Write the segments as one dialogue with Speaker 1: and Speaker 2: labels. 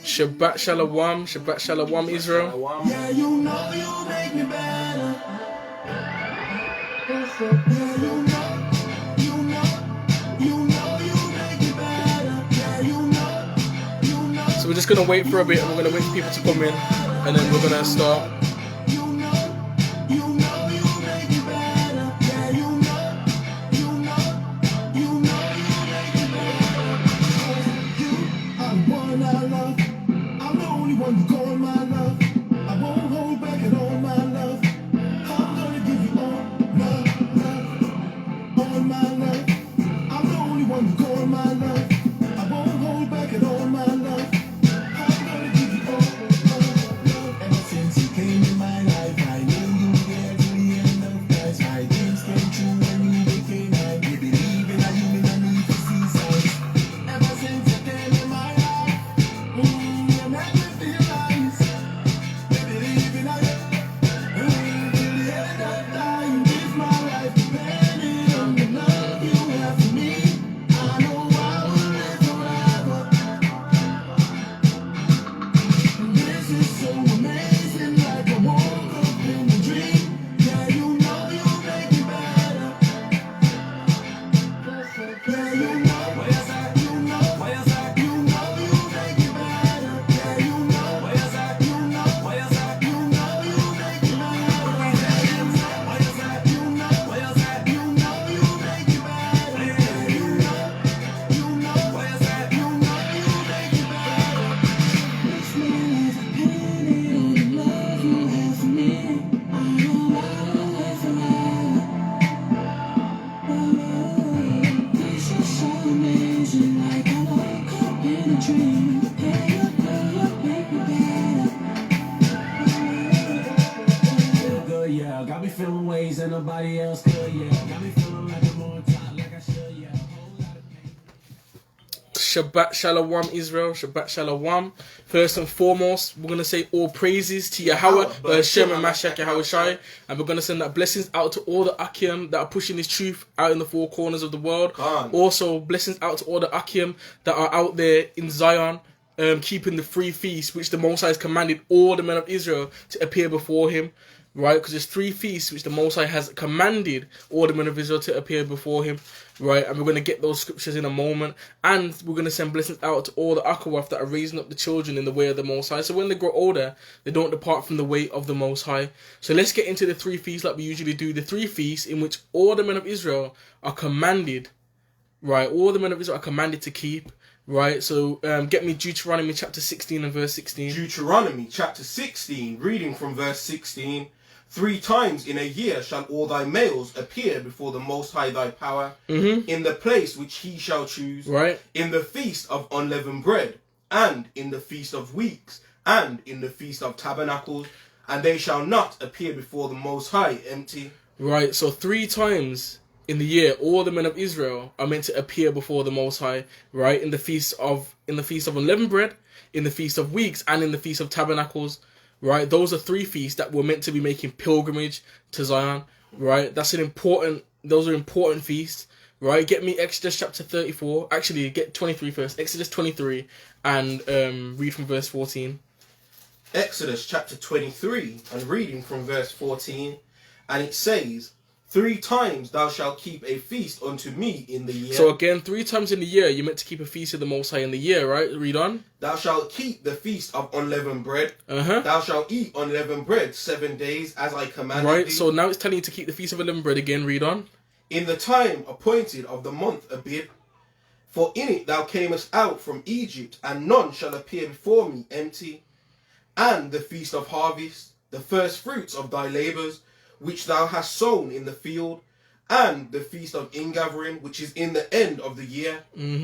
Speaker 1: Shabbat Shalom, Shabbat Shalom, Israel.
Speaker 2: Yeah, you know you make me better. Yeah, you make me better. Yeah, you know.
Speaker 1: So we're just gonna wait for a bit, and we're gonna wait for people to come in, and then we're gonna start.
Speaker 2: You know you make me better. Yeah, you know you make me better. You are the one I love. I'm the only one you call my love. I won't hold back at all my love. I'm gonna give you all my love. I'm the only one you call my love. I won't hold back at all my love. I'm gonna give you all my love. Ever since you came in my life, I knew you were there till the end of time. My dreams came true when you became mine. You believe in a human, I need to see signs. Ever since you came in my life, you make me feel nice. We believe in a till the end of time. This my life depending on the love you have for me. I know I will live forever. This is so amazing, like I woke up in a dream. Yeah, you know you make me better. Yeah, you know. Why is that? You know. Why is that? You know you make me better. Yeah, you know. Why is that? You know. Why is that? You know you make me better. Why is that? You know. Why is that? You know you make me better. Yeah, you know. Why is that? You know you make me better. This means depending on the love you have for me. I know I will live forever. This is so amazing, like I woke up in a dream. Hey, you make me better. Feel good, yeah. Got me feeling ways that nobody else could, yeah. Got me feeling like I'm on top, like I should, yeah. Whole lot of pain.
Speaker 1: Shabbat Shalom, Israel. Shabbat Shalom. First and foremost, we're gonna say all praises to Yahweh, Hashem and Mashiach Yahweh Shai, and we're gonna send that blessings out to all the Akim that are pushing this truth out in the four corners of the world. Also, blessings out to all the Akim that are out there in Zion, keeping the free feast, which the Most High has commanded all the men of Israel to appear before Him. Right, because there's 3 feasts which the Most High has commanded all the men of Israel to appear before Him, right? And we're going to get those scriptures in a moment, and we're going to send blessings out to all the Akawaf that are raising up the children in the way of the Most High. So when they grow older, they don't depart from the way of the Most High. So let's get into the 3 feasts like we usually do. The 3 feasts in which all the men of Israel are commanded, right? All the men of Israel are commanded to keep. Right, so get me Deuteronomy chapter 16 and verse 16.
Speaker 3: Deuteronomy chapter 16, reading from verse 16. 3 times in a year shall all thy males appear before the Most High thy power, in the place which He shall choose,
Speaker 1: Right.
Speaker 3: in the feast of unleavened bread, and in the feast of weeks, and in the feast of tabernacles, and they shall not appear before the Most High empty.
Speaker 1: Right, so 3 times in the year, all the men of Israel are meant to appear before the Most High, right? In the feast of unleavened bread, in the feast of weeks, and in the feast of tabernacles, right? Those are 3 feasts that were meant to be making pilgrimage to Zion, right? Those are important feasts, right? Get me Exodus chapter 34. Actually, get 23 first. Exodus 23 and read from verse 14.
Speaker 3: Exodus chapter 23 and reading from verse 14, and it says, 3 times thou shalt keep a feast unto me in the year.
Speaker 1: So again, 3 times in the year, you're meant to keep a feast of the Most High in the year, right? Read on.
Speaker 3: Thou shalt keep the feast of unleavened bread.
Speaker 1: Uh-huh.
Speaker 3: Thou shalt eat unleavened bread 7 days, as I commanded
Speaker 1: Right,
Speaker 3: thee.
Speaker 1: so now it's telling you to keep the feast of unleavened bread again. Read on.
Speaker 3: In the time appointed of the month Abib, for in it thou camest out from Egypt, and none shall appear before me empty. And the feast of harvest, the first fruits of thy labours, which thou hast sown in the field, and the feast of ingathering, which is in the end of the year,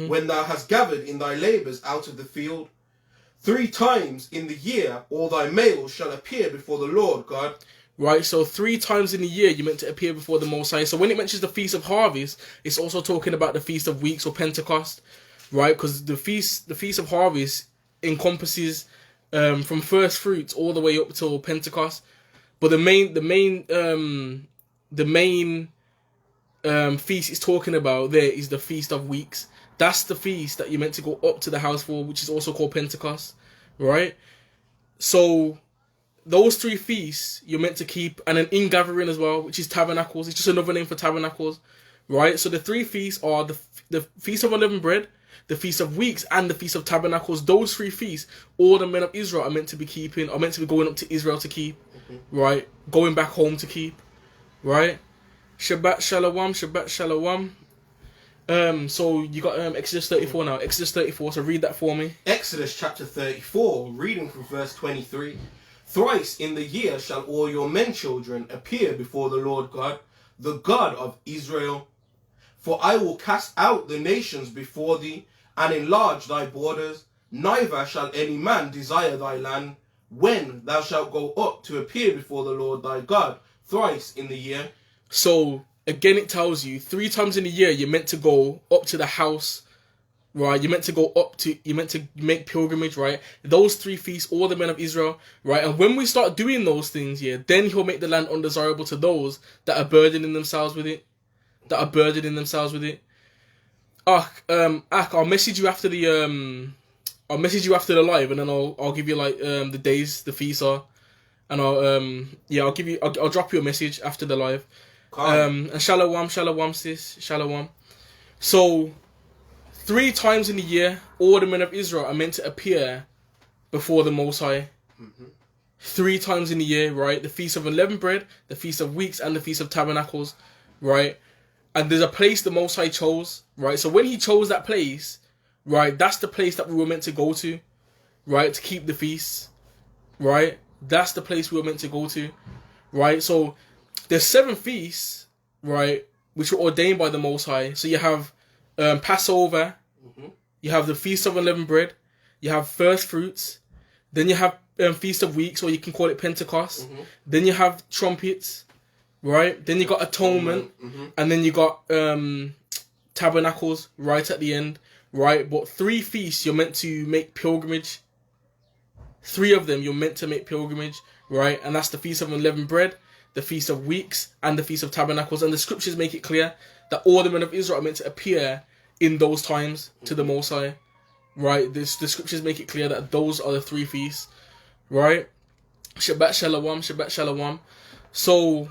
Speaker 3: when thou hast gathered in thy labours out of the field. 3 times in the year all thy males shall appear before the Lord God.
Speaker 1: Right, so 3 times in the year you're meant to appear before the Most High. So when it mentions the Feast of Harvest, it's also talking about the Feast of Weeks or Pentecost, right? Because the Feast of Harvest encompasses from first fruits all the way up till Pentecost. But the main feast it's talking about there is the Feast of Weeks. That's the feast that you're meant to go up to the house for, which is also called Pentecost, right? So those 3 feasts you're meant to keep, and an ingathering as well, which is tabernacles. It's just another name for tabernacles, right? So the 3 feasts are the Feast of Unleavened Bread, the Feast of Weeks, and the Feast of Tabernacles. Those 3 feasts, all the men of Israel are meant to be keeping, are meant to be going up to Israel to keep, right? Going back home to keep, right? Shabbat Shalom, Shabbat Shalom. So you got Exodus 34 now. Exodus 34, so read that for me.
Speaker 3: Exodus chapter 34, reading from verse 23. Thrice in the year shall all your men children appear before the Lord God, the God of Israel. For I will cast out the nations before thee, and enlarge thy borders. Neither shall any man desire thy land, when thou shalt go up to appear before the Lord thy God, thrice in the year.
Speaker 1: So again, it tells you 3 times in a year you're meant to go up to the house, right? You're meant to make pilgrimage, right? Those 3 feasts, all the men of Israel, right? And when we start doing those things, yeah, then he'll make the land undesirable to those that are burdening themselves with it. I'll message you after the live, and then I'll give you like the days the feasts are, and I'll drop you a message after the live. And shalom sis, shalom. So 3 times in the year, all the men of Israel are meant to appear before the Most High. 3 times in the year, right? The Feast of Unleavened Bread, the Feast of Weeks, and the Feast of Tabernacles, right? And there's a place the Most High chose, right? So when he chose that place, right, that's the place that we were meant to go to, right? To keep the feasts, right? That's the place we were meant to go to, right? So there's 7 feasts, right, which were ordained by the Most High. So you have Passover, you have the Feast of Unleavened Bread, you have First Fruits, then you have Feast of Weeks, or you can call it Pentecost, then you have Trumpets, right? Then you got Atonement, and then you got Tabernacles right at the end, right? But 3 feasts you're meant to make pilgrimage. 3 of them you're meant to make pilgrimage, right? And that's the Feast of Unleavened Bread, the Feast of Weeks, and the Feast of Tabernacles. And the scriptures make it clear that all the men of Israel are meant to appear in those times to the Most High, right? The scriptures make it clear that those are the 3 feasts, right? Shabbat Shalom, Shabbat Shalom. So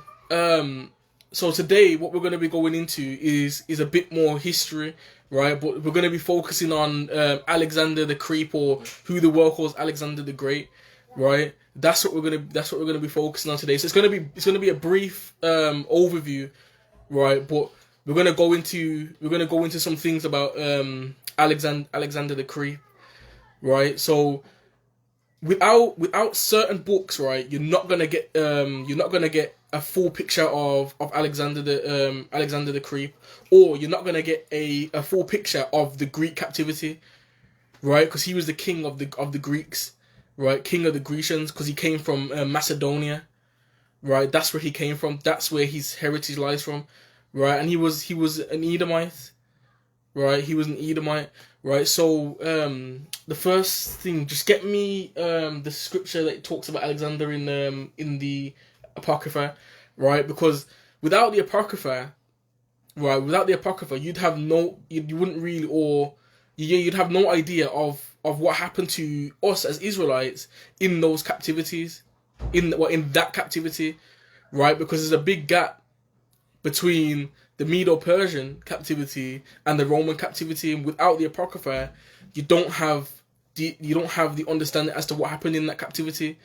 Speaker 1: today what we're going to be going into is a bit more history, right? But we're going to be focusing on Alexander the Creep, or who the world calls Alexander the Great, right? That's what we're gonna be focusing on today. So it's gonna be a brief overview, right? But we're gonna go into some things about Alexander the Creep, right? So without certain books, right, you're not gonna get a full picture of Alexander the Creep, or you're not gonna get a full picture of the Greek captivity, right? Because he was the king of the Greeks. Right, king of the Grecians, because he came from Macedonia, right? That's where he came from. That's where his heritage lies from, right? And he was an Edomite, right? He was an Edomite, right? So the first thing, just get me the scripture that talks about Alexander in the Apocrypha, right? Because without the Apocrypha, you'd have no idea of what happened to us as Israelites in those captivities, in that captivity, right? Because there's a big gap between the Medo-Persian captivity and the Roman captivity, and without the Apocrypha, you don't have the understanding as to what happened in that captivity.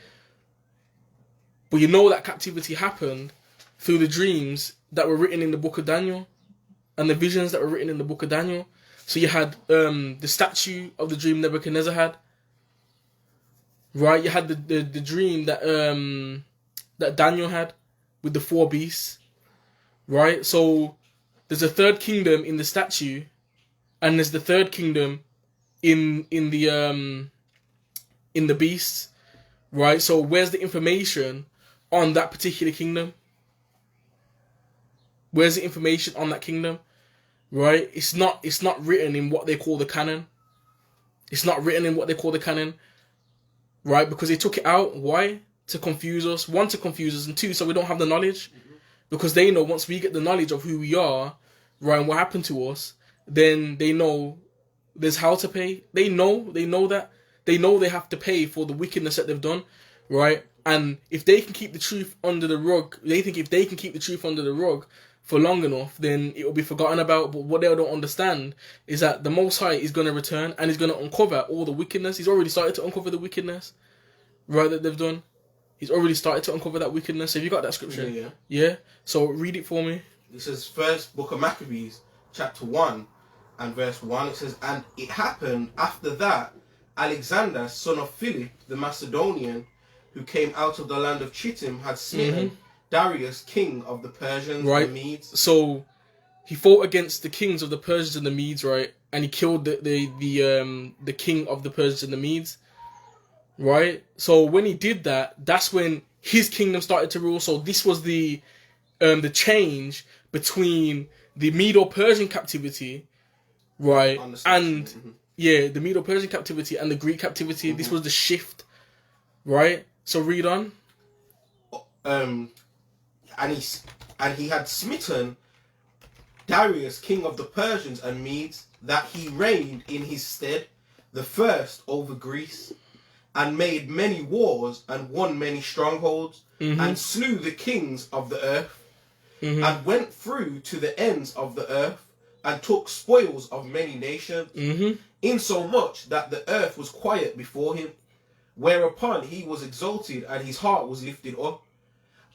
Speaker 1: But you know that captivity happened through the dreams that were written in the book of Daniel, and the visions that were written in the book of Daniel. So you had the statue of the dream Nebuchadnezzar had, right? You had the dream that that Daniel had with the 4 beasts, right? So there's a 3rd kingdom in the statue, and there's the 3rd kingdom in the beasts, right? So where's the information on that particular kingdom? Where's the information on that kingdom? Right? It's not written in what they call the canon. It's not written in what they call the canon. Right? Because they took it out. Why? To confuse us. 1, to confuse us, and 2, so we don't have the knowledge. Because they know once we get the knowledge of who we are, right, and what happened to us, then they know there's how to pay. They know that. they know they have to pay for the wickedness that they've done, right? And if they can keep the truth under the rug, they think if they can keep the truth under the rug for long enough, then it will be forgotten about. But what they don't understand is that the Most High is going to return and he's going to uncover all the wickedness. He's already started to uncover the wickedness, right, that they've done. He's already started to uncover that wickedness. Have you got that scripture?
Speaker 3: Yeah.
Speaker 1: Yeah? So read it for me.
Speaker 3: This is first book of Maccabees, chapter 1 and verse 1. It says, "And it happened after that, Alexander, son of Philip the Macedonian, who came out of the land of Chittim, had smitten Darius, king of the Persians
Speaker 1: Right.
Speaker 3: and Medes."
Speaker 1: So he fought against the kings of the Persians and the Medes, right? And he killed the king of the Persians and the Medes, right? So when he did that, that's when his kingdom started to rule. So this was the change between the Medo-Persian captivity, right, and the Medo-Persian captivity and the Greek captivity. This was the shift, right? So read on.
Speaker 3: And he had smitten Darius, king of the Persians and Medes, that he reigned in his stead, the first over Greece, and made many wars and won many strongholds, and slew the kings of the earth, and went through to the ends of the earth, and took spoils of many nations, insomuch that the earth was quiet before him, whereupon he was exalted and his heart was lifted up.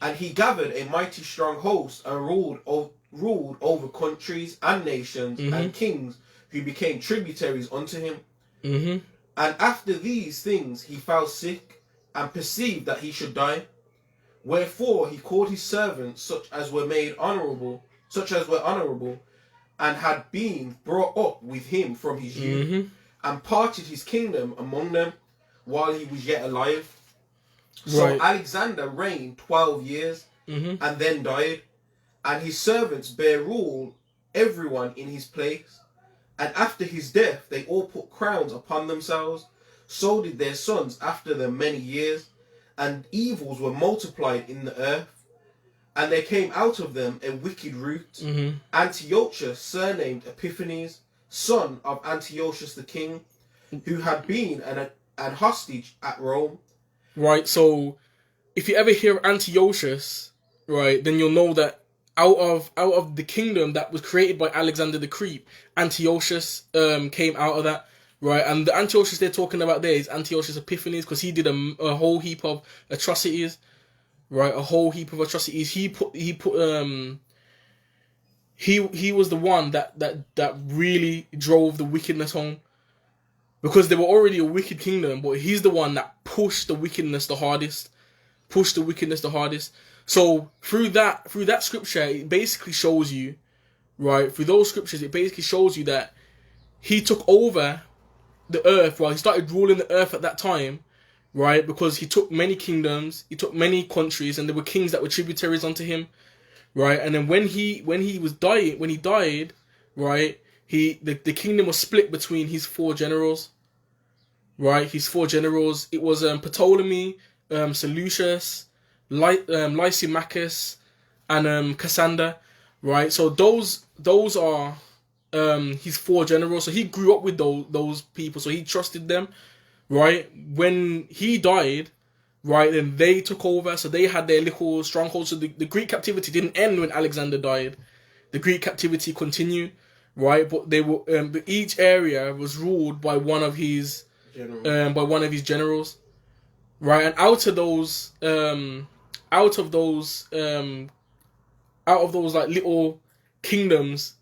Speaker 3: And he gathered a mighty strong host and ruled over countries and nations and kings who became tributaries unto him. And after these things he fell sick and perceived that he should die. Wherefore he called his servants, such as were honourable, and had been brought up with him from his youth, and parted his kingdom among them while he was yet alive. So
Speaker 1: Right.
Speaker 3: Alexander reigned 12 years and then died, and his servants bare rule everyone in his place. And after his death they all put crowns upon themselves, so did their sons after them many years, and evils were multiplied in the earth. And there came out of them a wicked root, Antiochus, surnamed Epiphanes, son of Antiochus the king, who had been an hostage at Rome.
Speaker 1: Right, so if you ever hear Antiochus, right, then you'll know that out of the kingdom that was created by Alexander the Creep, Antiochus came out of that, right? And the Antiochus they're talking about there is Antiochus Epiphanes, because he did a whole heap of atrocities, right? A whole heap of atrocities. He was the one that really drove the wickedness home. Because they were already a wicked kingdom, but he's the one that pushed the wickedness the hardest. So through that scripture, it basically shows you, right? Through those scriptures, it basically shows you that he took over the earth. Well, he started ruling the earth at that time, right? Because he took many kingdoms, he took many countries, and there were kings that were tributaries unto him, right? And then when he died, right? The kingdom was split between his four generals, right? His four generals. It was Ptolemy, Seleucus, Lysimachus, and Cassander, right? So those are his four generals. So he grew up with those people, so he trusted them, right? When he died, right, then they took over. So they had their little strongholds. So the Greek captivity didn't end when Alexander died. The Greek captivity continued. Right, but they were. But each area was ruled by one of his generals, right? And out of those like little kingdoms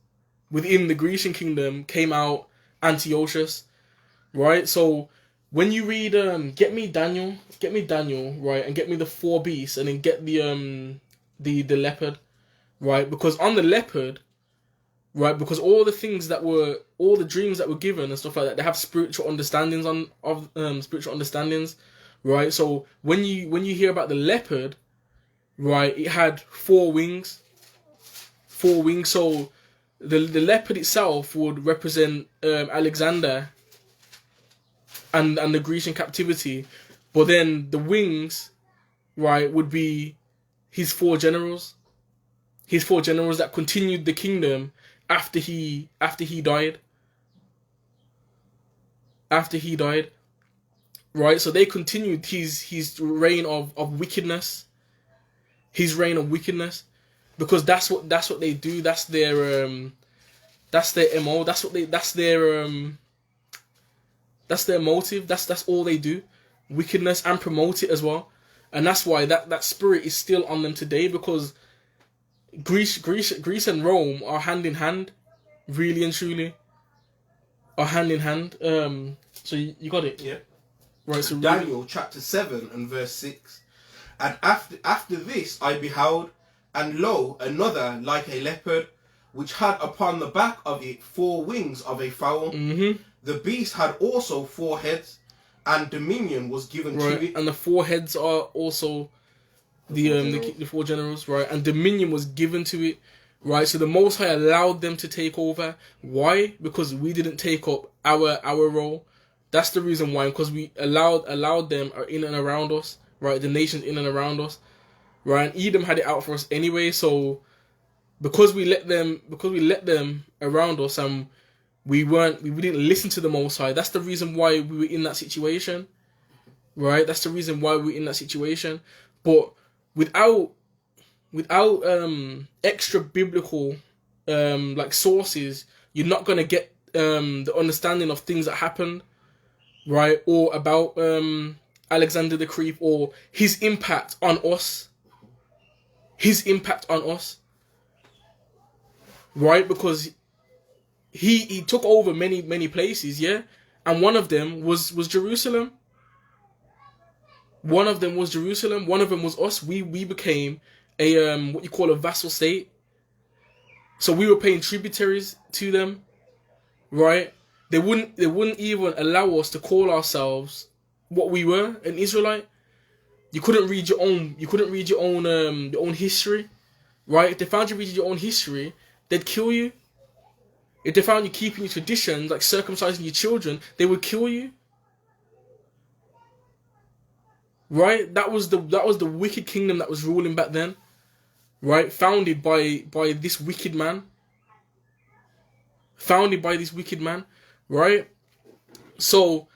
Speaker 1: within the Grecian kingdom came out Antiochus, right? So when you read, get me Daniel, right, and get me the four beasts, and then get the leopard, right? Because on the leopard. Right, because all the dreams that were given and stuff like that, they have spiritual understandings right? So when you hear about the leopard, right, it had four wings. So the leopard itself would represent Alexander and the Grecian captivity, but then the wings, right, would be his four generals that continued the kingdom. After he died, right? So they continued his reign of wickedness, his reign of wickedness, because that's what they do. That's their MO. That's their motive. That's all they do, wickedness, and promote it as well. And that's why that spirit is still on them today, because Greece and Rome are hand in hand, really and truly, are hand in hand. So you got it,
Speaker 3: Yeah.
Speaker 1: right? So
Speaker 3: Daniel chapter 7 and verse 6. And after this I beheld, and lo, another like a leopard, which had upon the back of it 4 wings of a fowl.
Speaker 1: Mm-hmm.
Speaker 3: The beast had also 4 heads, and dominion was given to it.
Speaker 1: And the 4 heads are also the 4 generals, right? And dominion was given to it, right? So the Most High allowed them to take over. Why? Because we didn't take up our role. That's the reason why. Because we allowed them in and around us, right? The nations in and around us, right? And Edom had it out for us anyway. So because we let them around us, and we didn't listen to the Most High. That's the reason why we were in that situation, right? That's the reason why we're in that situation. But without extra biblical like sources, you're not gonna get the understanding of things that happened, right? Or about Alexander the Creep, or his impact on us. His impact on us, right? Because he took over many places, yeah, and one of them was Jerusalem. One of them was Jerusalem. One of them was us. We became a what you call a vassal state. So we were paying tributaries to them, right? They wouldn't even allow us to call ourselves what we were, an Israelite. You couldn't read your own your own history, right? If they found you reading your own history, they'd kill you. If they found you keeping your traditions, like circumcising your children, they would kill you. Right? That was the wicked kingdom that was ruling back then. Right? Founded by this wicked man. Right? So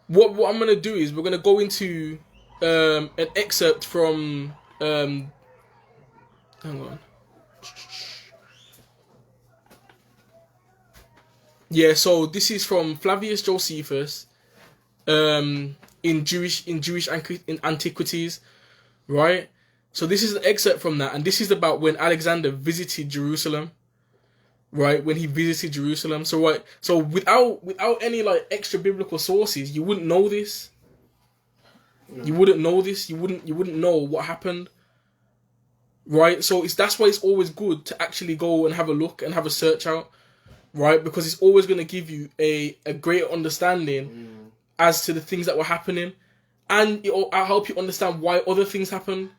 Speaker 1: what I'm gonna do is we're gonna go into an excerpt from hang on. Yeah, so this is from Flavius Josephus, in Jewish antiquities, right? So this is an excerpt from that, and this is about when Alexander visited Jerusalem, right? When he visited Jerusalem. So right, so without any like extra biblical sources, you wouldn't know this. No. You wouldn't know this. You wouldn't know what happened, right? So that's why it's always good to actually go and have a look and have a search out. Right, because it's always going to give you a greater understanding as to the things that were happening, and it'll help you understand why other things happened.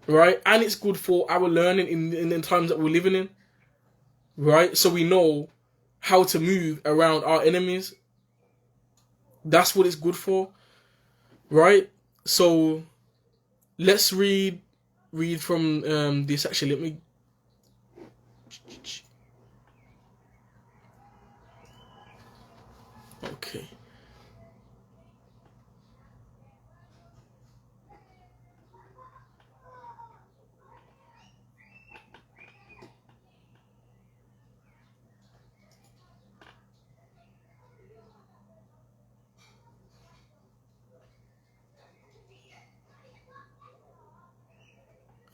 Speaker 1: Right, and it's good for our learning in the times that we're living in. Right, so we know how to move around our enemies. That's what it's good for. Right, so let's read from this. Actually, let me. Okay.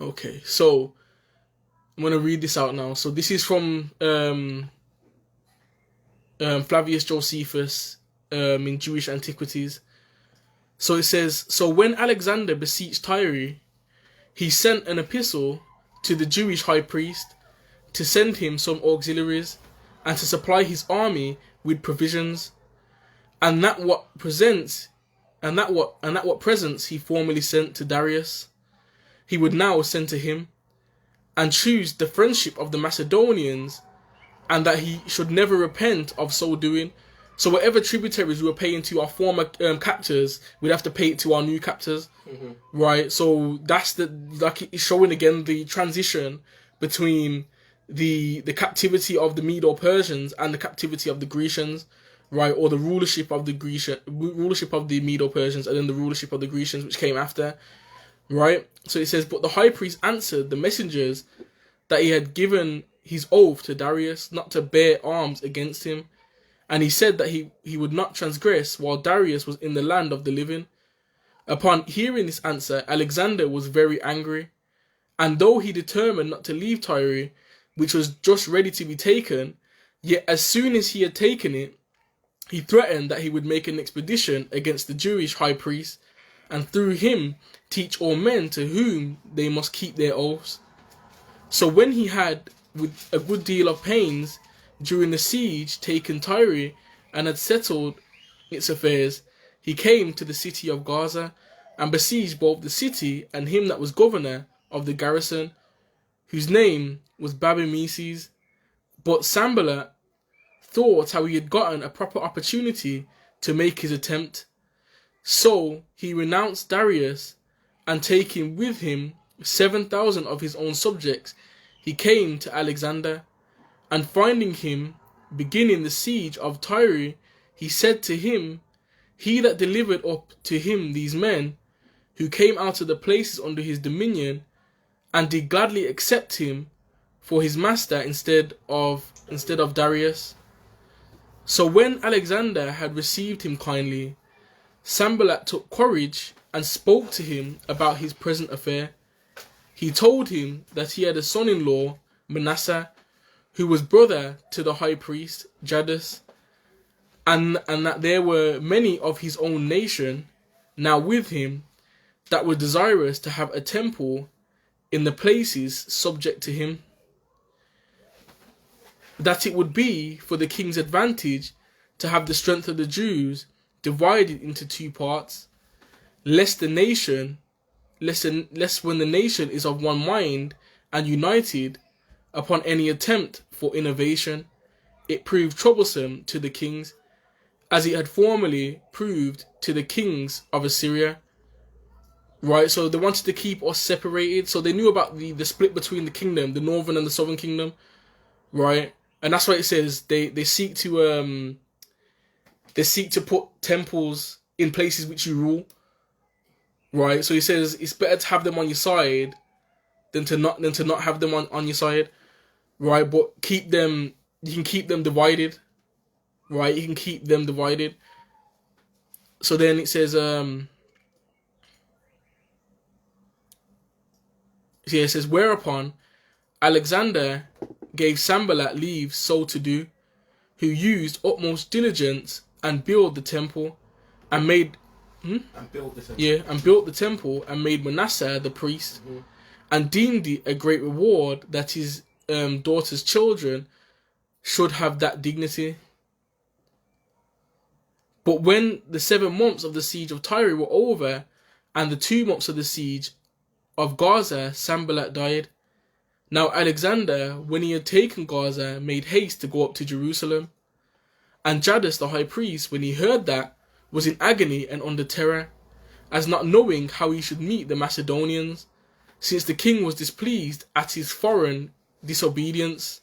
Speaker 1: Okay, so I'm gonna read this out now. So this is from Flavius Josephus in Jewish Antiquities. So it says, so when Alexander besieged Tyre, he sent an epistle to the Jewish high priest to send him some auxiliaries and to supply his army with provisions, and that what presents he formerly sent to Darius, he would now send to him, and choose the friendship of the Macedonians, and that he should never repent of so doing. So whatever tributaries we were paying to our former captors, we'd have to pay it to our new captors, right? So that's it's showing again the transition between the captivity of the Medo-Persians and the captivity of the Grecians, right? Or the rulership of the Medo-Persians, and then the rulership of the Grecians, which came after, right? So it says, but the high priest answered the messengers that he had given his oath to Darius not to bear arms against him, and he said that he would not transgress while Darius was in the land of the living. Upon hearing this answer, Alexander was very angry, and though he determined not to leave Tyre, which was just ready to be taken, yet as soon as he had taken it, he threatened that he would make an expedition against the Jewish high priest, and through him teach all men to whom they must keep their oaths. So when he had, with a good deal of pains, during the siege taken Tyre, and had settled its affairs, he came to the city of Gaza, and besieged both the city and him that was governor of the garrison, whose name was Babemeses. But Sanballat thought how he had gotten a proper opportunity to make his attempt. So he renounced Darius, and taking with him 7,000 of his own subjects, he came to Alexander, and finding him beginning the siege of Tyre, he said to him, he that delivered up to him these men, who came out of the places under his dominion, and did gladly accept him for his master instead of Darius. So when Alexander had received him kindly, Sanballat took courage and spoke to him about his present affair. He told him that he had a son-in-law, Manasseh, who was brother to the high priest, Jadus, and that there were many of his own nation now with him that were desirous to have a temple in the places subject to him, that it would be for the king's advantage to have the strength of the Jews divided into two parts, lest when the nation is of one mind and united upon any attempt for innovation, it proved troublesome to the kings, as it had formerly proved to the kings of Assyria. Right, so they wanted to keep us separated. So they knew about the split between the kingdom, the northern and the southern kingdom, right? And that's why it says they seek to put temples in places which you rule, right? So he says it's better to have them on your side than to not have them on your side, right? But you can keep them divided, right? You can keep them divided. So then it says it says, whereupon Alexander gave Sanballat leave so to do, who used utmost diligence and built the temple, and built the temple and made Manasseh the priest, and deemed it a great reward that his daughter's children should have that dignity. But when the 7 months of the siege of Tyre were over, and the 2 months of the siege of Gaza, Sanballat died. Now Alexander, when he had taken Gaza, made haste to go up to Jerusalem. And Jadus the high priest, when he heard that, was in agony and under terror, as not knowing how he should meet the Macedonians, since the king was displeased at his foregoing disobedience.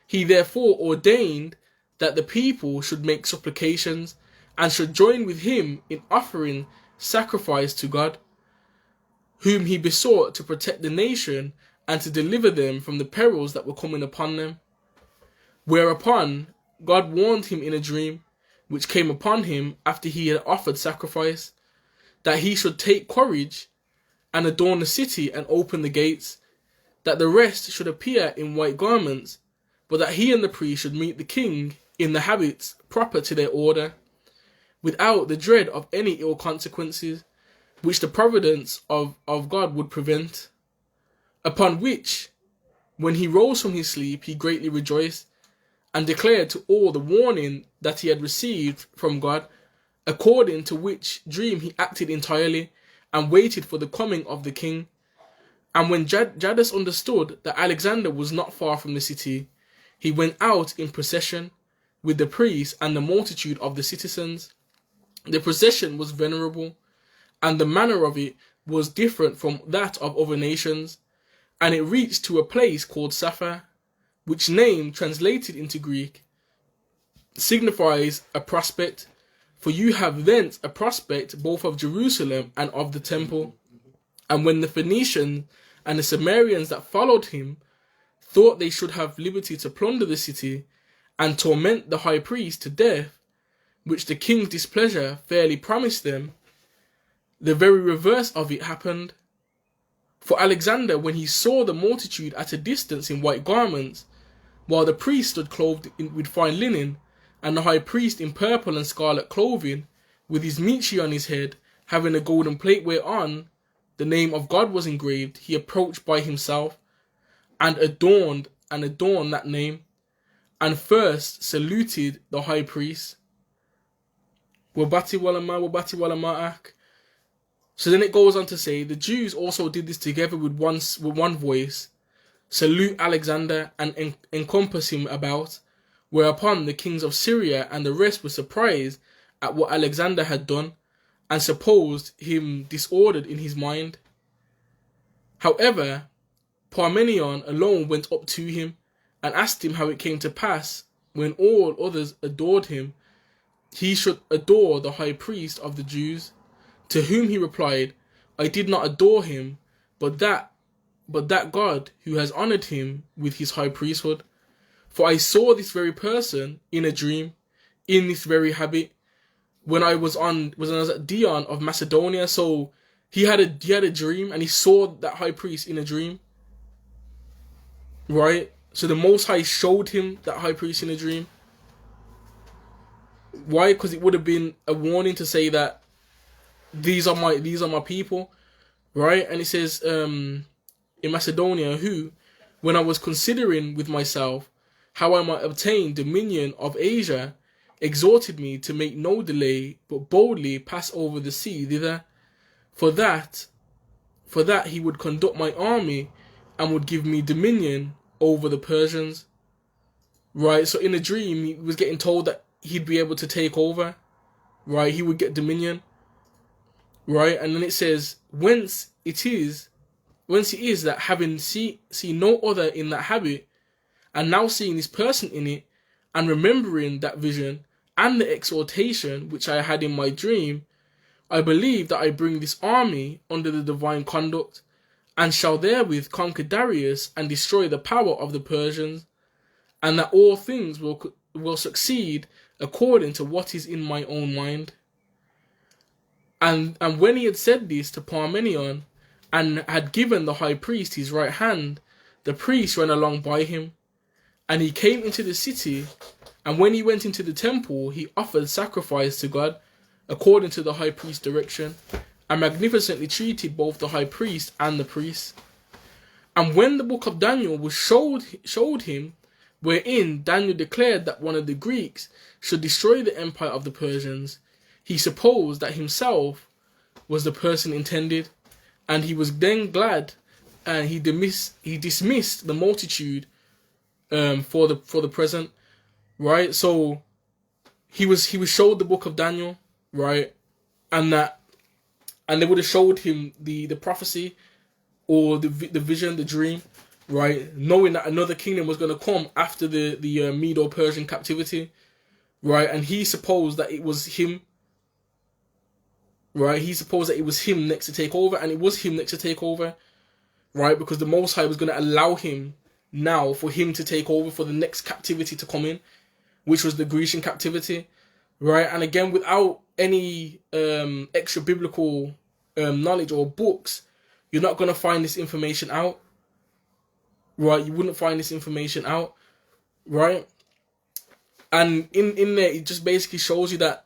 Speaker 1: He therefore ordained that the people should make supplications, and should join with him in offering sacrifice to God, whom he besought to protect the nation and to deliver them from the perils that were coming upon them. Whereupon God warned him in a dream, which came upon him after he had offered sacrifice, that he should take courage and adorn the city and open the gates, that the rest should appear in white garments, but that he and the priest should meet the king in the habits proper to their order, without the dread of any ill consequences, which the providence of God would prevent. Upon which, when he rose from his sleep, he greatly rejoiced, and declared to all the warning that he had received from God, according to which dream he acted entirely, and waited for the coming of the king. And when Jadus understood that Alexander was not far from the city, he went out in procession with the priests and the multitude of the citizens. The procession was venerable, and the manner of it was different from that of other nations, and it reached to a place called Sapphire, which name translated into Greek signifies a prospect. For you have thence a prospect both of Jerusalem and of the temple. And when the Phoenicians and the Samaritans that followed him thought they should have liberty to plunder the city and torment the high priest to death, which the king's displeasure fairly promised them, the very reverse of it happened. For Alexander, when he saw the multitude at a distance in white garments, while the priest stood clothed with fine linen, and the high priest in purple and scarlet clothing, with his mitre on his head, having a golden plate whereon the name of God was engraved, he approached by himself, and adorned that name, and first saluted the high priest. Wabati walama ak. So then it goes on to say, the Jews also did this together with one voice, salute Alexander and encompass him about, whereupon the kings of Syria and the rest were surprised at what Alexander had done, and supposed him disordered in his mind. However, Parmenion alone went up to him, and asked him how it came to pass, when all others adored him, he should adore the high priest of the Jews. To whom he replied, I did not adore him, but that God who has honoured him with his high priesthood. For I saw this very person in a dream, in this very habit, when I was at Dion of Macedonia. So he had a dream, and he saw that high priest in a dream. Right? So the Most High showed him that high priest in a dream. Why? Because it would have been a warning to say that these are my people, right? And it says in Macedonia, who, when I was considering with myself how I might obtain dominion of Asia, exhorted me to make no delay, but boldly pass over the sea thither. For that he would conduct my army, and would give me dominion over the Persians. Right? So in a dream, he was getting told that he'd be able to take over. Right? He would get dominion. Right? And then it says, whence it is that having seen no other in that habit, and now seeing this person in it, and remembering that vision, and the exhortation which I had in my dream, I believe that I bring this army under the divine conduct, and shall therewith conquer Darius, and destroy the power of the Persians, and that all things will succeed according to what is in my own mind. And when he had said this to Parmenion, and had given the high priest his right hand, the priest ran along by him, and he came into the city, and when he went into the temple, he offered sacrifice to God, according to the high priest's direction, and magnificently treated both the high priest and the priests. And when the book of Daniel was showed him, wherein Daniel declared that one of the Greeks should destroy the empire of the Persians, he supposed that himself was the person intended, and he was then glad, and he dismissed the multitude for the present. Right? So he was showed the book of Daniel, right? And they would have showed him the prophecy, or the vision, the dream, right? Knowing that another kingdom was going to come after the Medo-Persian captivity, right? And he supposed that it was him, right? He supposed that it was him next to take over, and it was him next to take over, right? Because the Most High was going to allow him now for him to take over for the next captivity to come in, which was the Grecian captivity, right? And again, without any extra biblical knowledge or books, you're not going to find this information out, right? You wouldn't find this information out, right? And in there, it just basically shows you that,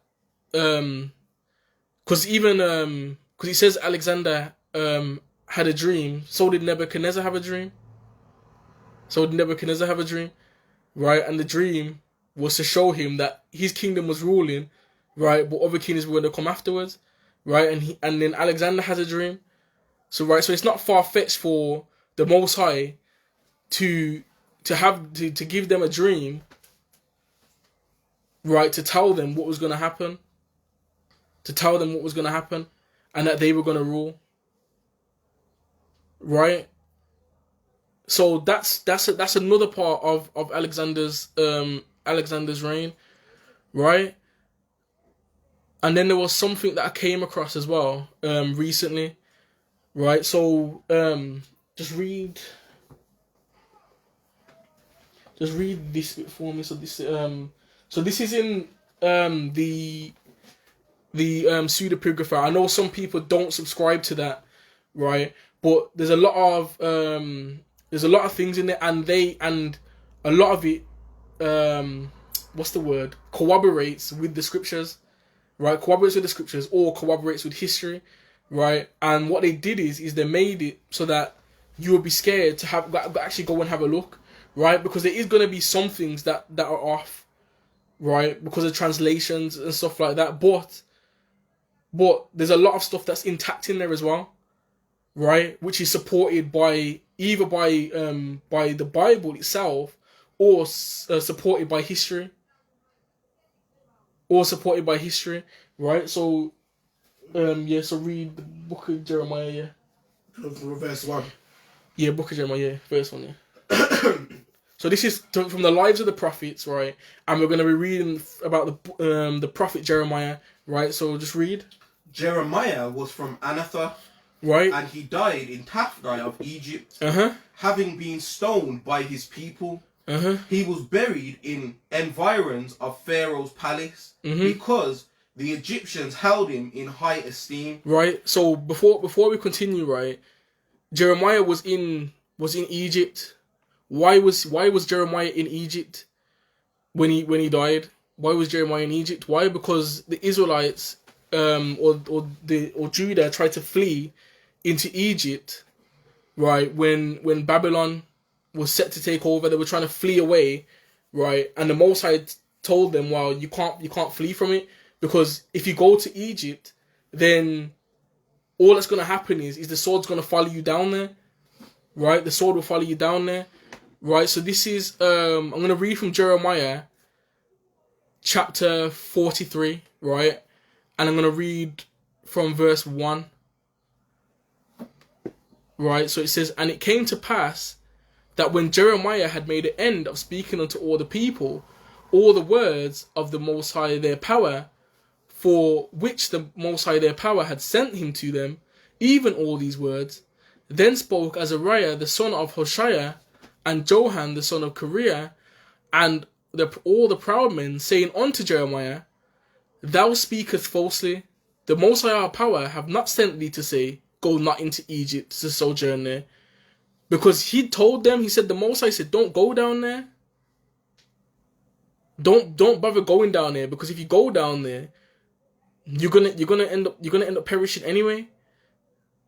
Speaker 1: because he says Alexander had a dream, so did Nebuchadnezzar have a dream. Right? And the dream was to show him that his kingdom was ruling, right? But other kingdoms were going to come afterwards, right? And then Alexander has a dream. So it's not far-fetched for the Most High to give them a dream, right? To tell them what was going to happen. And that they were going to rule. Right? So that's another part of Alexander's reign, right? And then there was something that I came across as well recently, right? So just read this bit for me. So this is in the pseudepigrapha. I know some people don't subscribe to that, right? But there's a lot of things in there, and a lot of it what's the word, corroborates with the scriptures, right? Corroborates with the scriptures or corroborates with history, right? And what they did is they made it so that you would be scared to actually go and have a look, right? Because there is going to be some things that are off, right? Because of translations and stuff like that. But there's a lot of stuff that's intact in there as well, right? Which is supported by either by the Bible itself or supported by history. Right? So, so read the book of Jeremiah,
Speaker 3: Verse 1.
Speaker 1: Yeah, book of Jeremiah, first one, yeah. So this is from the lives of the prophets, right? And we're going to be reading about the prophet Jeremiah, right? So just read.
Speaker 3: Jeremiah was from Anathoth,
Speaker 1: right?
Speaker 3: And he died in Tafnai of Egypt, having been stoned by his people. He was buried in environs of Pharaoh's palace because the Egyptians held him in high esteem.
Speaker 1: Right. So before we continue, right, Jeremiah was in Egypt. Why was Jeremiah in Egypt when he died? Why was Jeremiah in Egypt? Why? Because the Israelites or Judah tried to flee into Egypt, right? When Babylon was set to take over, they were trying to flee away, right? And the Most High told them, "Well, you can't flee from it, because if you go to Egypt, then all that's going to happen is the sword's going to follow you down there, right? The sword will follow you down there, right?" So this is I'm going to read from Jeremiah chapter 43, right? And I'm going to read from verse 1, right? So it says, "And it came to pass that when Jeremiah had made an end of speaking unto all the people all the words of the Most High their power, for which the Most High their power had sent him to them, even all these words, then spoke Azariah the son of Hoshea, and Johan the son of Kareah, and all the proud men, saying unto Jeremiah, Thou speakest falsely. The Most High our power have not sent thee to say, Go not into Egypt to sojourn there." Because he told them, he said, the Most High said, don't go down there. Don't bother going down there, because if you go down there, you're gonna end up perishing anyway,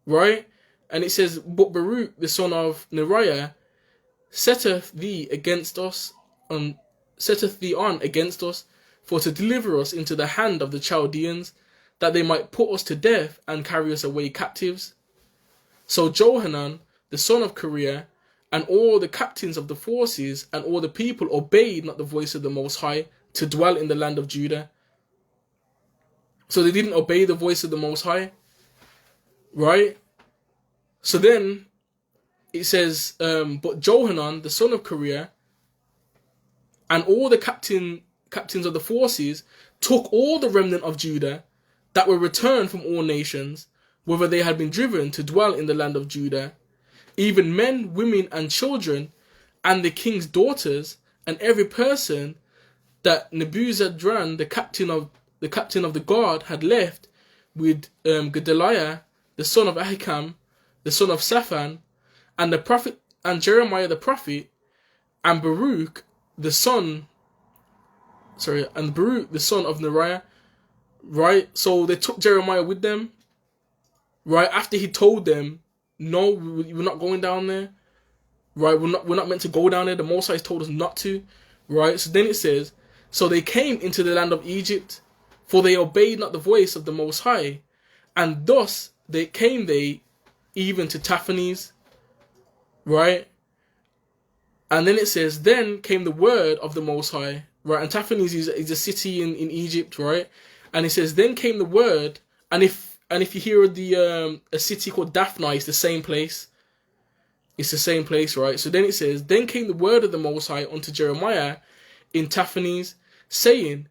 Speaker 1: right? And it says, "But Baruch the son of Neriah setteth thee on against us, for to deliver us into the hand of the Chaldeans, that they might put us to death and carry us away captives." So Johanan the son of Kareah, and all the captains of the forces, and all the people obeyed not the voice of the Most High to dwell in the land of Judah. So they didn't obey the voice of the Most High, right? So then it says, "But Johanan the son of Kareah, and all the captains of the forces took all the remnant of Judah that were returned from all nations, whether they had been driven to dwell in the land of Judah, even men, women, and children, and the king's daughters, and every person that Nebuzaradan, the captain of the guard, had left, with Gedaliah, the son of Ahikam, the son of Shaphan, and the prophet, and Jeremiah the prophet, and Baruch the son of Neriah." Right? So they took Jeremiah with them, right? After he told them, "No, we're not going down there." Right? We're not meant to go down there. The Most High told us not to. Right? So then it says, "So they came into the land of Egypt, for they obeyed not the voice of the Most High, and thus they came even to Taphanes." Right? And then it says, "Then came the word of the Most High." Right? And Taphanes is a city in Egypt, right? And it says, "Then came the word," and if you hear of a city called Daphne, it's the same place. It's the same place, right? So then it says, "Then came the word of the Most High unto Jeremiah in Taphanes, saying,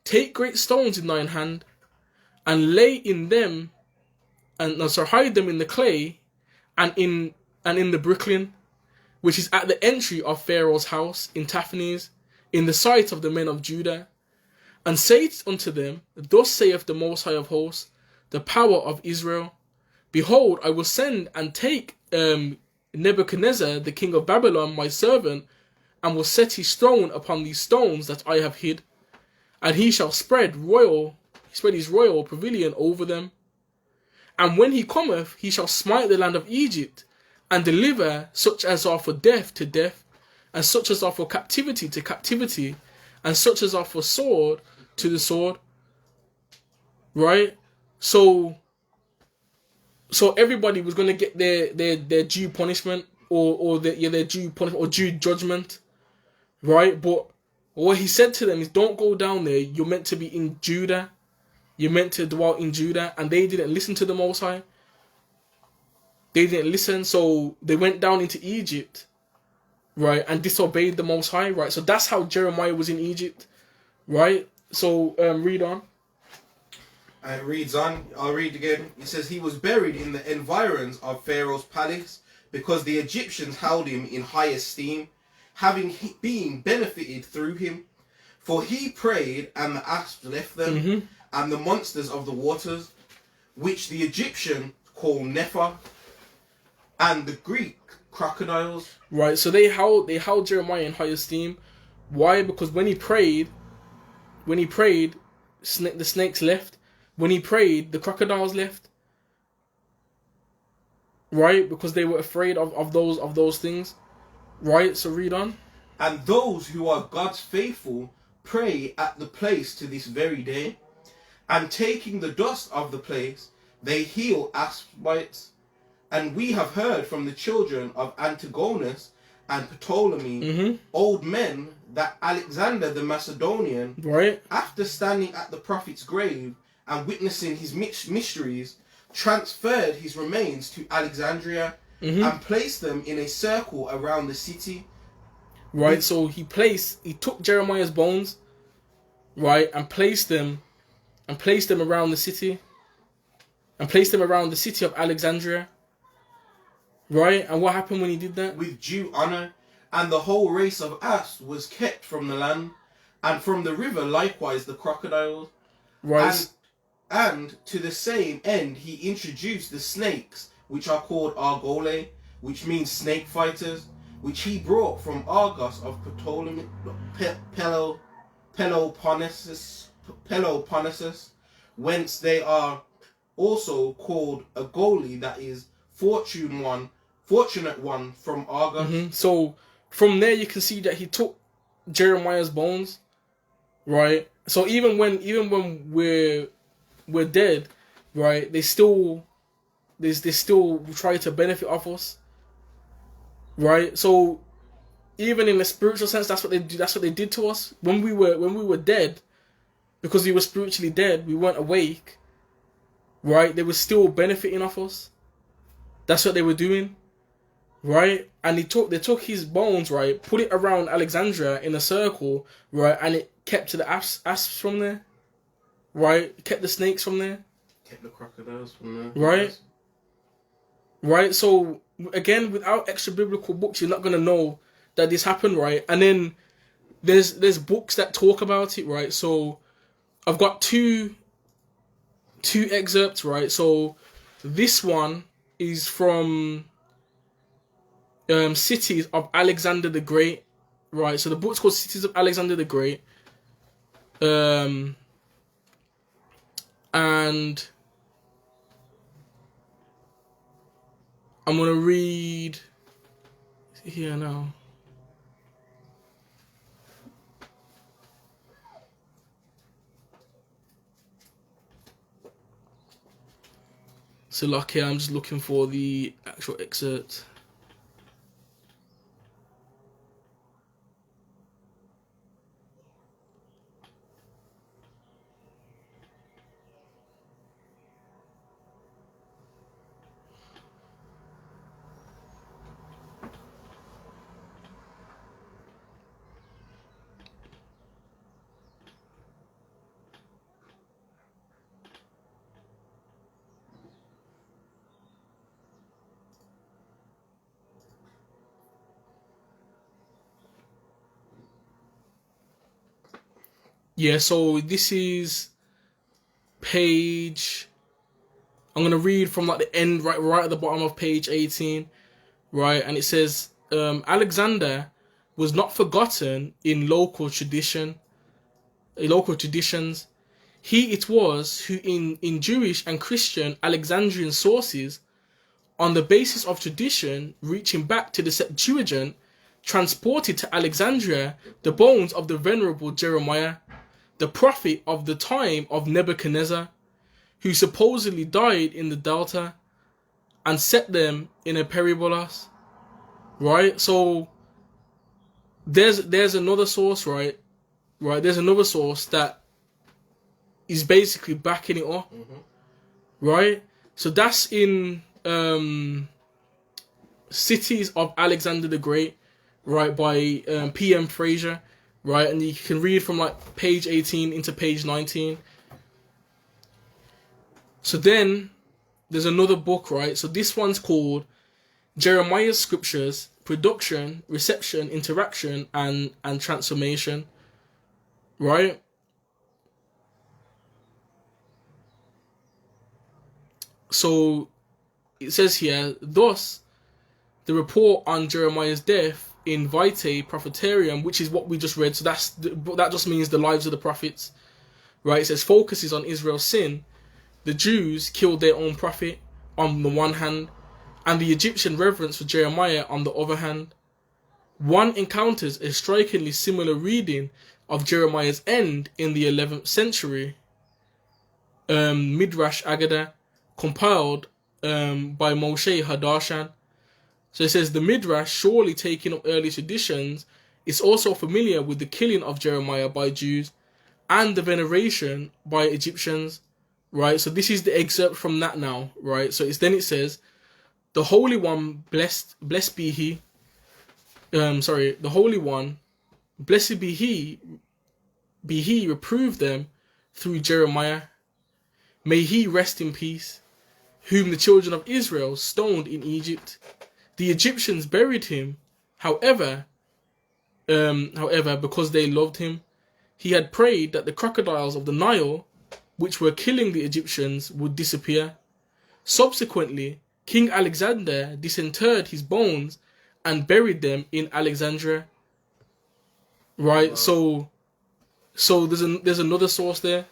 Speaker 1: take great stones in thine hand, and lay in them, hide them in the clay, and in the bricklin, which is at the entry of Pharaoh's house in Taphanes, in the sight of the men of Judah, and say unto them, Thus saith the Most High of Hosts, the power of Israel, Behold, I will send and take Nebuchadnezzar, the king of Babylon, my servant, and will set his throne upon these stones that I have hid, and he shall spread his royal pavilion over them. And when he cometh, he shall smite the land of Egypt, and deliver such as are for death to death, and such as are for captivity to captivity, and such as are for sword to the sword. Right? So everybody was going to get their due punishment, or their due punishment, or due judgment. Right? But what he said to them is, don't go down there. You're meant to be in Judah. You're meant to dwell in Judah. And they didn't listen to the Most High. They didn't listen, so they went down into Egypt, right, and disobeyed the Most High, right? So that's how Jeremiah was in Egypt, right? So read on.
Speaker 3: And it reads on. I'll read again. It says, he was buried in the environs of Pharaoh's palace, because the Egyptians held him in high esteem, having been benefited through him. For he prayed, and the asps left them, and the monsters of the waters, which the Egyptian call Nepha, and the Greek crocodiles.
Speaker 1: Right, so they held Jeremiah in high esteem. Why? Because when he prayed, the snakes left. When he prayed, the crocodiles left. Right? Because they were afraid of those things. Right? So read on.
Speaker 3: And those who are God's faithful pray at the place to this very day. And taking the dust of the place, they heal asp bites. And we have heard from the children of Antigonus and Ptolemy, old men, that Alexander the Macedonian,
Speaker 1: right,
Speaker 3: after standing at the prophet's grave and witnessing his mysteries, transferred his remains to Alexandria and placed them in a circle around the city.
Speaker 1: Right, so he took Jeremiah's bones, right, and placed them around the city, and placed them around the city of Alexandria. Right, and what happened when he did that?
Speaker 3: With due honor, and the whole race of asps was kept from the land, and from the river likewise the crocodiles.
Speaker 1: Right.
Speaker 3: And to the same end he introduced the snakes, which are called Argole, which means snake fighters, which he brought from Argos of Peloponnesus, whence they are also called Agoli, that is fortunate one from Argos.
Speaker 1: So from there you can see that he took Jeremiah's bones, right? So even when we're dead, right? They still try to benefit off us, right? So even in the spiritual sense, that's what they do. That's what they did to us when we were dead, because we were spiritually dead. We weren't awake, right? They were still benefiting off us. That's what they were doing, right? And they took his bones, right, put it around Alexandria in a circle, right, and it kept the asps from there, right? It kept the snakes from there,
Speaker 3: kept the crocodiles from there,
Speaker 1: right? Right. So again, without extra biblical books, you're not gonna know that this happened, right? And then there's books that talk about it, right? So I've got two excerpts, right? So this one is from Cities of Alexander the Great, right? So the book's called Cities of Alexander the Great, and I'm gonna read here now. So like here, I'm just looking for the actual excerpt. Yeah, so this is page. I'm gonna read from like the end, right at the bottom of page 18, right, and it says, Alexander was not forgotten in local traditions. He it was who, in Jewish and Christian Alexandrian sources, on the basis of tradition reaching back to the Septuagint, transported to Alexandria the bones of the venerable Jeremiah, the prophet of the time of Nebuchadnezzar, who supposedly died in the Delta, and set them in a peribolas. Right? So there's another source, right? There's another source that is basically backing it up. Right? So that's in Cities of Alexander the Great, right, by P.M. Fraser, right, and you can read from like page 18 into page 19. So then there's another book, right? So this one's called Jeremiah's Scriptures: Production, Reception, Interaction, and Transformation, right? So it says here, thus the report on Jeremiah's death in Vitae Propheterium, which is what we just read. So that just means the lives of the prophets, right? It says focuses on Israel's sin. The Jews killed their own prophet on the one hand, and the Egyptian reverence for Jeremiah on the other hand. One encounters a strikingly similar reading of Jeremiah's end in the 11th century Midrash Agadah, compiled by Moshe Hadarshan. So it says the Midrash, surely taking up early traditions, is also familiar with the killing of Jeremiah by Jews and the veneration by Egyptians, right? So this is the excerpt from that now, right? So it says, the Holy One, blessed be He, the Holy One, blessed be He, reproved them through Jeremiah. May He rest in peace, whom the children of Israel stoned in Egypt. The Egyptians buried him, however, because they loved him. He had prayed that the crocodiles of the Nile, which were killing the Egyptians, would disappear. Subsequently, King Alexander disinterred his bones and buried them in Alexandria. Right, wow. So there's another source there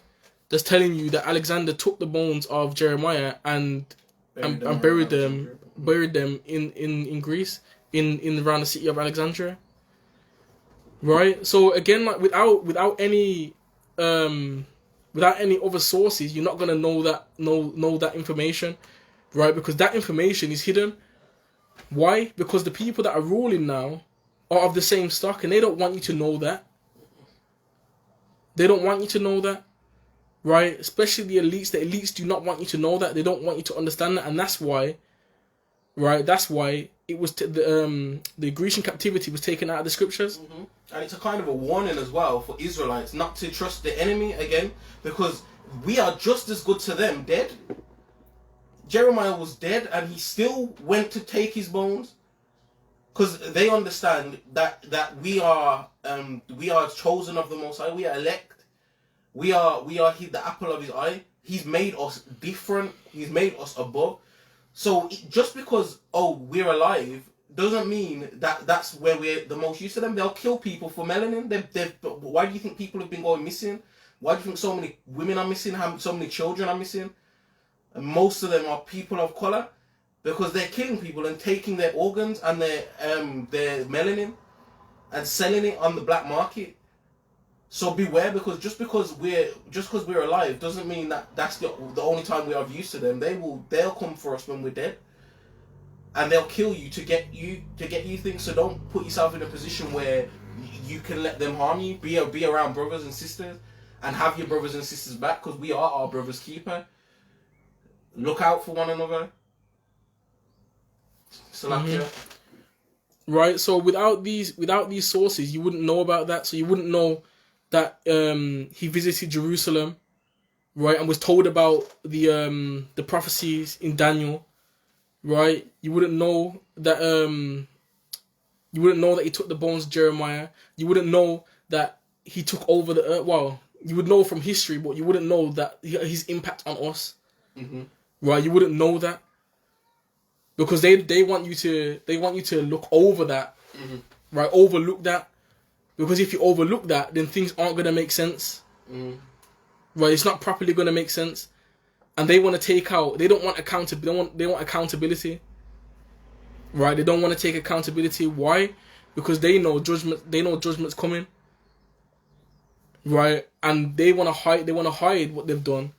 Speaker 1: that's telling you that Alexander took the bones of Jeremiah and buried them in Greece, in around the city of Alexandria. Right? So again, like without any other sources, you're not gonna know that information, right? Because that information is hidden. Why? Because the people that are ruling now are of the same stock, and they don't want you to know that. They don't want you to know that. Right? Especially the elites. The elites do not want you to know that. They don't want you to understand that, and that's why. Right? That's why it was the Grecian captivity was taken out of the scriptures.
Speaker 3: Mm-hmm. And it's a kind of a warning as well for Israelites not to trust the enemy again, because we are just as good to them dead. Jeremiah was dead, and he still went to take his bones, because they understand that we are chosen of the Most High. We are elect. We are the apple of his eye. He's made us different. He's made us above. So just because we're alive doesn't mean that's where we're the most used to them. They'll kill people for melanin. Why do you think people have been going missing? Why do you think so many women are missing? So many children are missing? And most of them are people of color, because they're killing people and taking their organs and their melanin and selling it on the black market. So beware, because just because we're alive doesn't mean that's the only time we are of use to them. They'll come for us when we're dead, and they'll kill you to get you things. So don't put yourself in a position where you can let them harm you. Be around brothers and sisters, and have your brothers and sisters back, because we are our brother's keeper. Look out for one another. Salakia.
Speaker 1: Right. So without these sources, you wouldn't know about that. So you wouldn't know that he visited Jerusalem, right, and was told about the prophecies in Daniel, right? You wouldn't know that he took the bones of Jeremiah. You wouldn't know that he took over the earth. Well, you would know from history, but you wouldn't know that his impact on us. Right? You wouldn't know that because they want you to look over that, right? Overlook that, because if you overlook that, then things aren't gonna make sense. Right? It's not properly gonna make sense, and they want to take out. They don't want accountability. They want accountability. Right? They don't want to take accountability. Why? Because they know judgment. They know judgment's coming. Right? And they want to hide. They want to hide what they've done.